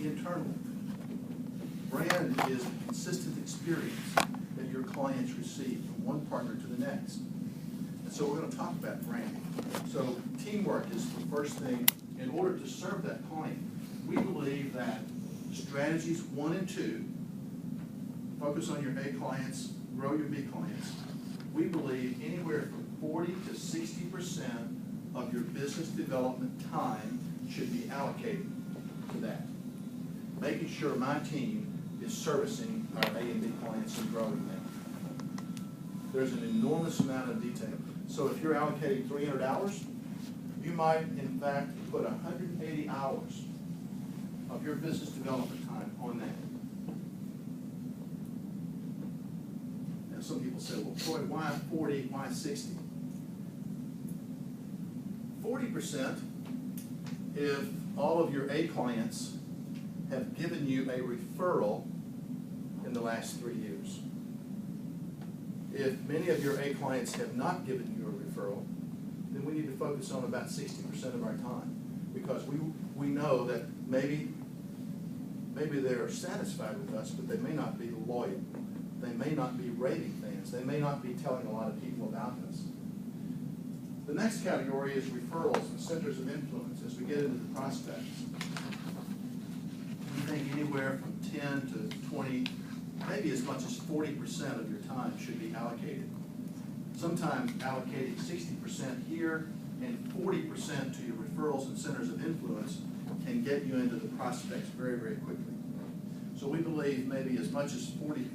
internally. Brand is a consistent experience that your clients receive from one partner to the next. And so we're going to talk about branding. So teamwork is the first thing. In order to serve that client, we believe that strategies 1 and 2, focus on your A clients, grow your B clients. We believe anywhere from 40 to 60% of your business development time should be allocated to that. Making sure my team is servicing our A and B clients and growing them. There's an enormous amount of detail. So if you're allocating 300 hours, you might in fact put 180 hours of your business development time on that. Now some people say, well, Troy, why 40, why 60? 40% if all of your A clients have given you a referral in the last 3 years. If many of your A clients have not given you a referral, then we need to focus on about 60% of our time, because we know that maybe they're satisfied with us, but they may not be loyal. They may not be raving fans. They may not be telling a lot of people about us. The next category is referrals and centers of influence. As we get into the prospects, we think anywhere from 10 to 20, maybe as much as 40% of your time should be allocated. Sometimes allocating 60% here and 40% to your referrals and centers of influence can get you into the prospects very, very quickly. So we believe maybe as much as 40%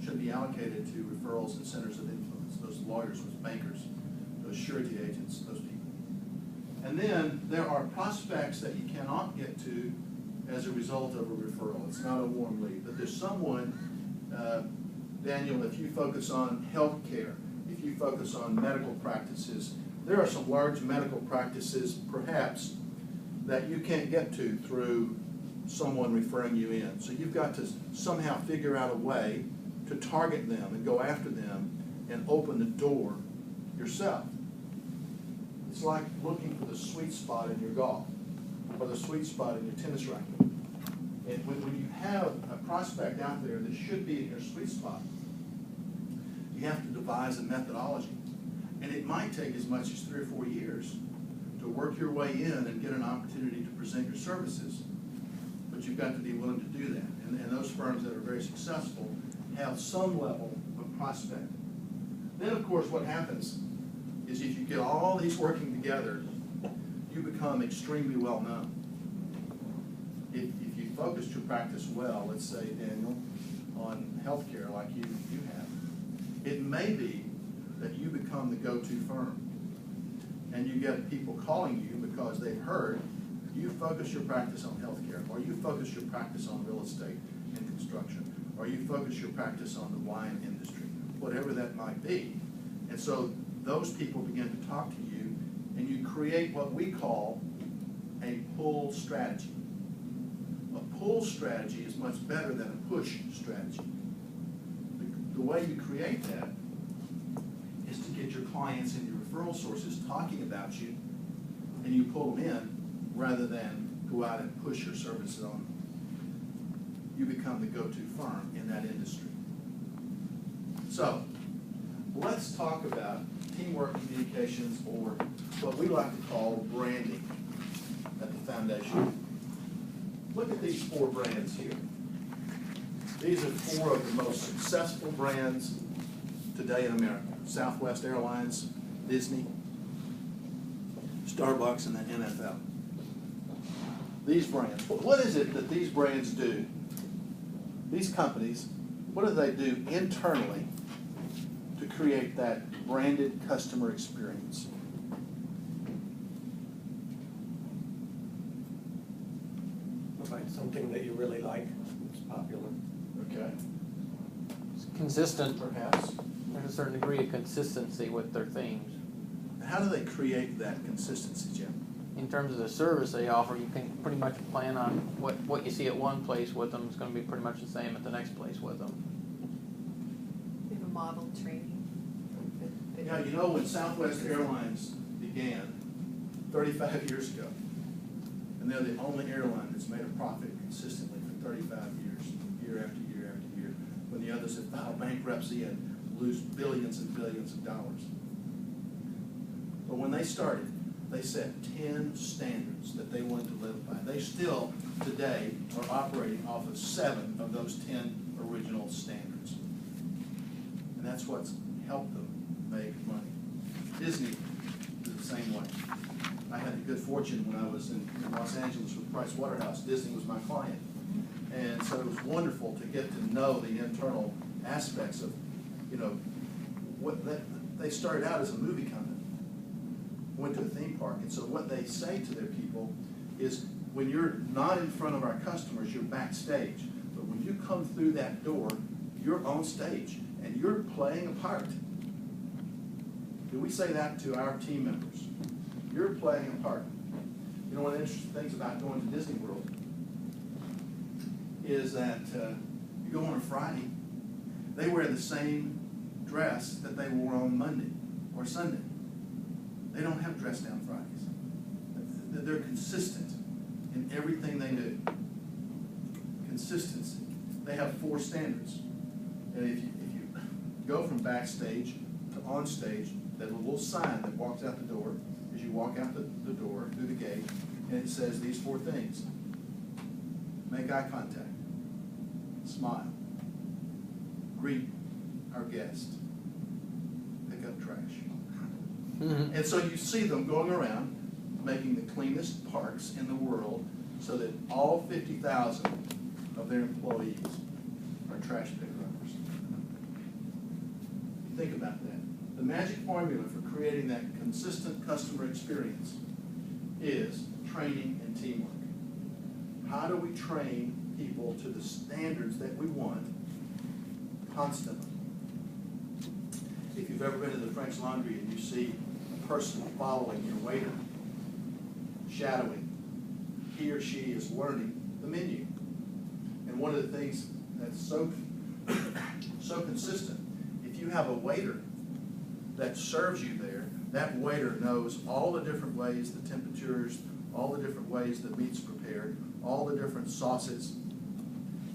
should be allocated to referrals and centers of influence, those lawyers, those bankers, those surety agents, those people. And then there are prospects that you cannot get to as a result of a referral. It's not a warm lead, but there's someone, Daniel, if you focus on healthcare, if you focus on medical practices, there are some large medical practices perhaps that you can't get to through someone referring you in. So you've got to somehow figure out a way to target them and go after them and open the door yourself. It's like looking for the sweet spot in your golf or the sweet spot in your tennis racket. And when you have a prospect out there that should be in your sweet spot, you have to devise a methodology. And it might take as much as 3 or 4 years to work your way in and get an opportunity to present your services. But you've got to be willing to do that. And those firms that are very successful have some level of prospect. Then, of course, what happens is if you get all these working together, you become extremely well known. If you focused your practice well, let's say, Daniel, on healthcare like you have, it may be that you become the go-to firm. And you get people calling you because they've heard you focus your practice on healthcare, or you focus your practice on real estate and construction, or you focus your practice on the wine industry, whatever that might be. And so those people begin to talk to you, and you create what we call a pull strategy. A pull strategy is much better than a push strategy. The way you create that is to get your clients and your referral sources talking about you, and you pull them in rather than go out and push your services on them. You become the go-to firm in that industry. So let's talk about teamwork, communications, or what we like to call branding at the foundation. Look at these 4 brands here. These are 4 of the most successful brands today in America. Southwest Airlines, Disney, Starbucks, and the NFL. These brands, what is it that these brands do? These companies, what do they do internally to create that branded customer experience? Find something that you really like. It's popular. Okay. It's consistent. Perhaps. There's a certain degree of consistency with their themes. How do they create that consistency, Jim? In terms of the service they offer, you can pretty much plan on what you see at one place with them is going to be pretty much the same at the next place with them. We have a model training. Yeah, you know, when Southwest Airlines began 35 years ago, and they're the only airline that's made a profit consistently for 35 years, year after year after year, when the others have filed bankruptcy and lose billions and billions of dollars. But when they started, they set 10 standards that they wanted to live by. They still, today, are operating off of 7 of those 10 original standards. And that's what's helped them make money. Disney is the same way. I had the good fortune when I was in Los Angeles with Price Waterhouse. Disney was my client. And so it was wonderful to get to know the internal aspects of, what they started out as a movie company, went to a theme park, and so what they say to their people is, when you're not in front of our customers, you're backstage. But when you come through that door, you're on stage, and you're playing a part. Do we say that to our team members? You're playing a part. One of the interesting things about going to Disney World is that you go on a Friday, they wear the same dress that they wore on Monday or Sunday. They don't have dress down Fridays. They're consistent in everything they do. Consistency. They have 4 standards. And if you go from backstage to on stage, there's a little sign that walks out the door as you walk out the door through the gate, and it says these 4 things. Make eye contact. Smile. Greet our guest. Pick up trash. Mm-hmm. And so you see them going around making the cleanest parks in the world so that all 50,000 of their employees are trash pick-uppers. Think about that. The magic formula for creating that consistent customer experience is training and teamwork. How do we train people to the standards that we want constantly? If you've ever been to the French Laundry and you see a person following your waiter, shadowing, he or she is learning the menu. And one of the things that's so consistent, if you have a waiter that serves you there, that waiter knows all the different ways, the temperatures, all the different ways the meat's prepared, all the different sauces,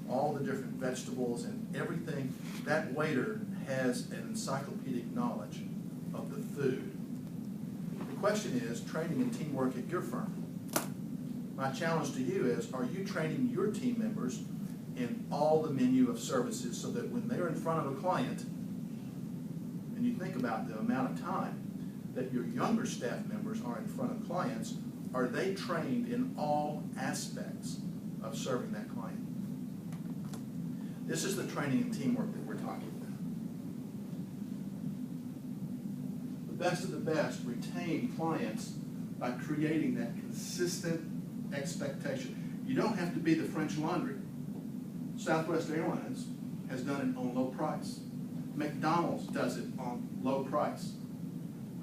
all the different vegetables and everything. That waiter has an encyclopedic knowledge of the food. The question is training and teamwork at your firm. My challenge to you is, are you training your team members in all the menu of services so that when they're in front of a client, and you think about the amount of time that your younger staff members are in front of clients, are they trained in all aspects of serving that client? This is the training and teamwork that we're talking about. The best of the best retain clients by creating that consistent expectation. You don't have to be the French Laundry. Southwest Airlines has done it on low price. McDonald's does it on low price.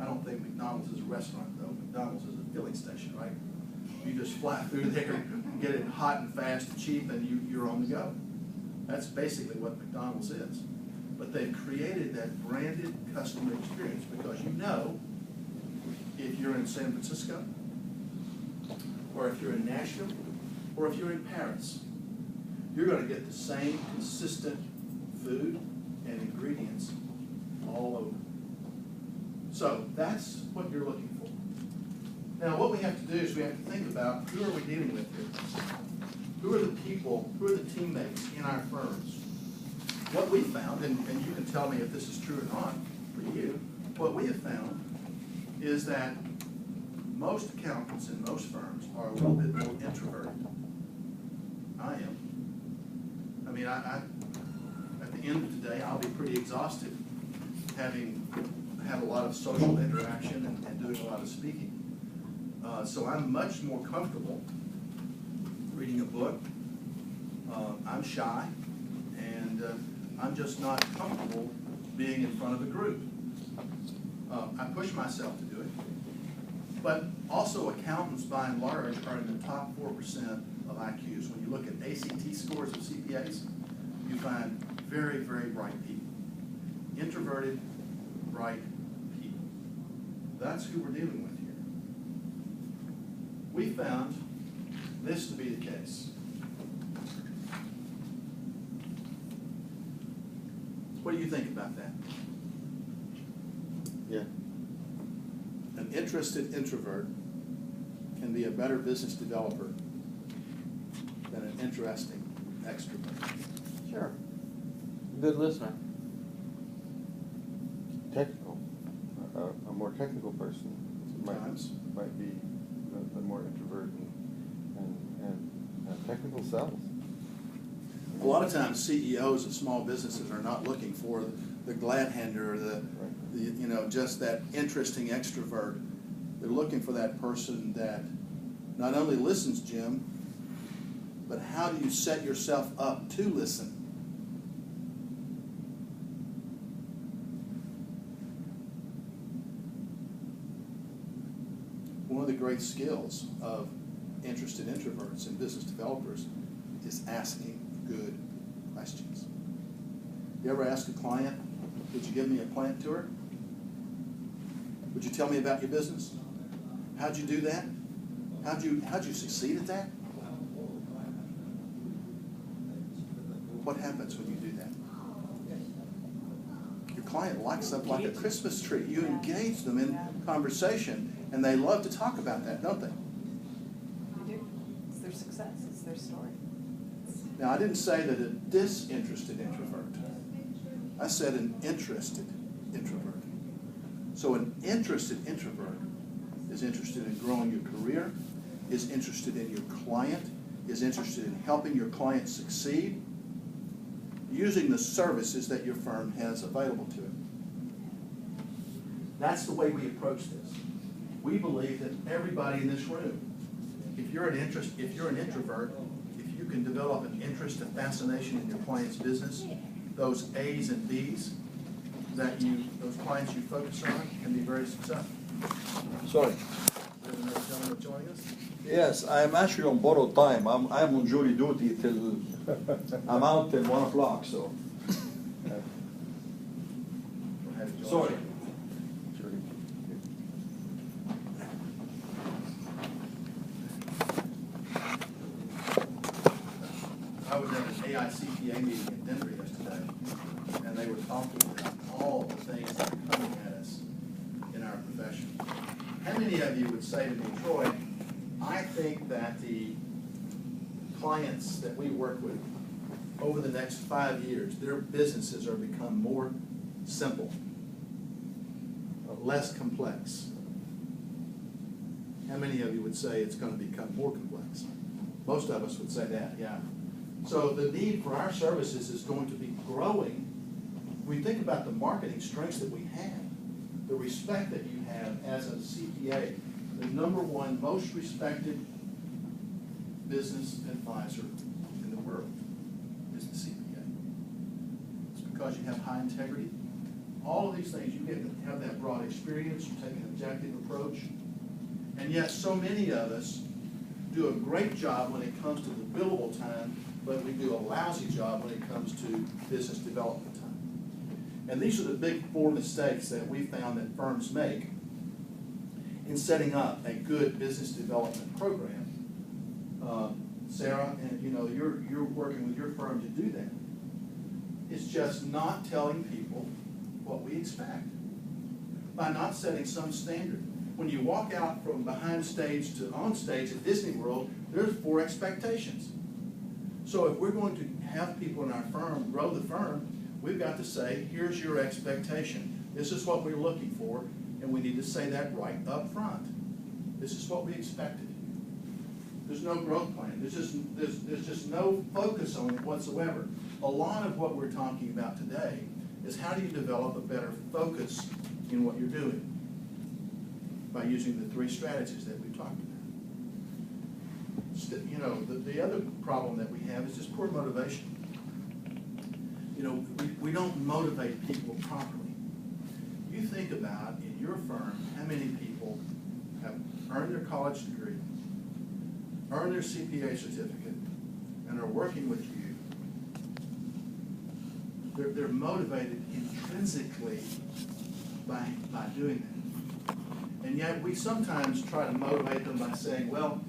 I don't think McDonald's is a restaurant, though. McDonald's is a filling station, right? You just fly through there, get it hot and fast and cheap, and you're on the go. That's basically what McDonald's is. But they've created that branded customer experience because you know if you're in San Francisco, or if you're in Nashville, or if you're in Paris, you're going to get the same consistent food and ingredients all over. So that's what you're looking for. Now what we have to do is we have to think about who are we dealing with here? Who are the people, who are the teammates in our firms? What we found, and you can tell me if this is true or not for you, what we have found is that most accountants in most firms are a little bit more introverted. I am. I mean, I at the end of the day, I'll be pretty exhausted having had a lot of social interaction and doing a lot of speaking. So I'm much more comfortable reading a book. I'm shy, and I'm just not comfortable being in front of a group. I push myself to do it. But also accountants, by and large, are in the top 4% of IQs. When you look at ACT scores of CPAs, you find very, very bright people. Introverted, bright people. That's who we're dealing with here. We found this to be the case. What do you think about that? Yeah. An interested introvert can be a better business developer than an interesting extrovert. Sure. Good listener. Technical. A more technical person Sometimes. might be the more introvert and technical sells. A lot of times CEOs of small businesses are not looking for the glad hander or the just that interesting extrovert. They're looking for that person that not only listens, Jim, but how do you set yourself up to listen? One of the great skills of interested introverts and business developers is asking good questions. You ever ask a client, would you give me a plant tour? Would you tell me about your business? How'd you do that? How'd you succeed at that? What happens when you do that? Your client lights up like a Christmas tree. You engage them in conversation, and they love to talk about that, don't they? They do. It's their success. It's their story. Now, I didn't say that a disinterested introvert. I said an interested introvert. So an interested introvert is interested in growing your career, is interested in your client, is interested in helping your client succeed, using the services that your firm has available to it. That's the way we approach this. We believe that everybody in this room, if you're an introvert, if you can develop an interest, a fascination in your client's business, those A's and B's those clients you focus on can be very successful. Sorry. We have another gentleman joining us. Yes, I'm actually on borrowed time. I'm on jury duty till I'm out till 1 o'clock. So We'll have you join sorry. us. I was at an AICPA meeting in Denver yesterday, and they were talking about all the things that are coming at us in our profession. How many of you would say to me, Troy, I think that the clients that we work with over the next 5 years, their businesses are become more simple, less complex? How many of you would say it's going to become more complex? Most of us would say that, yeah. So the need for our services is going to be growing. We think about the marketing strengths that we have, the respect that you have as a CPA, the number one most respected business advisor in the world is the CPA. It's because you have high integrity. All of these things, you get to have that broad experience, you take an objective approach, and yet so many of us do a great job when it comes to the billable time, but we do a lousy job when it comes to business development time. And these are the big 4 mistakes that we found that firms make in setting up a good business development program. Sarah, and you're working with your firm to do that. It's just not telling people what we expect by not setting some standard. When you walk out from behind stage to on stage at Disney World, there's 4 expectations. So if we're going to have people in our firm grow the firm, we've got to say, here's your expectation. This is what we're looking for, and we need to say that right up front. This is what we expect of you. There's no growth plan. There's just no focus on it whatsoever. A lot of what we're talking about today is how do you develop a better focus in what you're doing by using the 3 strategies that we've talked about. The other problem that we have is just poor motivation. We don't motivate people properly. You think about, in your firm, how many people have earned their college degree, earned their CPA certificate, and are working with you. They're motivated intrinsically by doing that. And yet we sometimes try to motivate them by saying, well,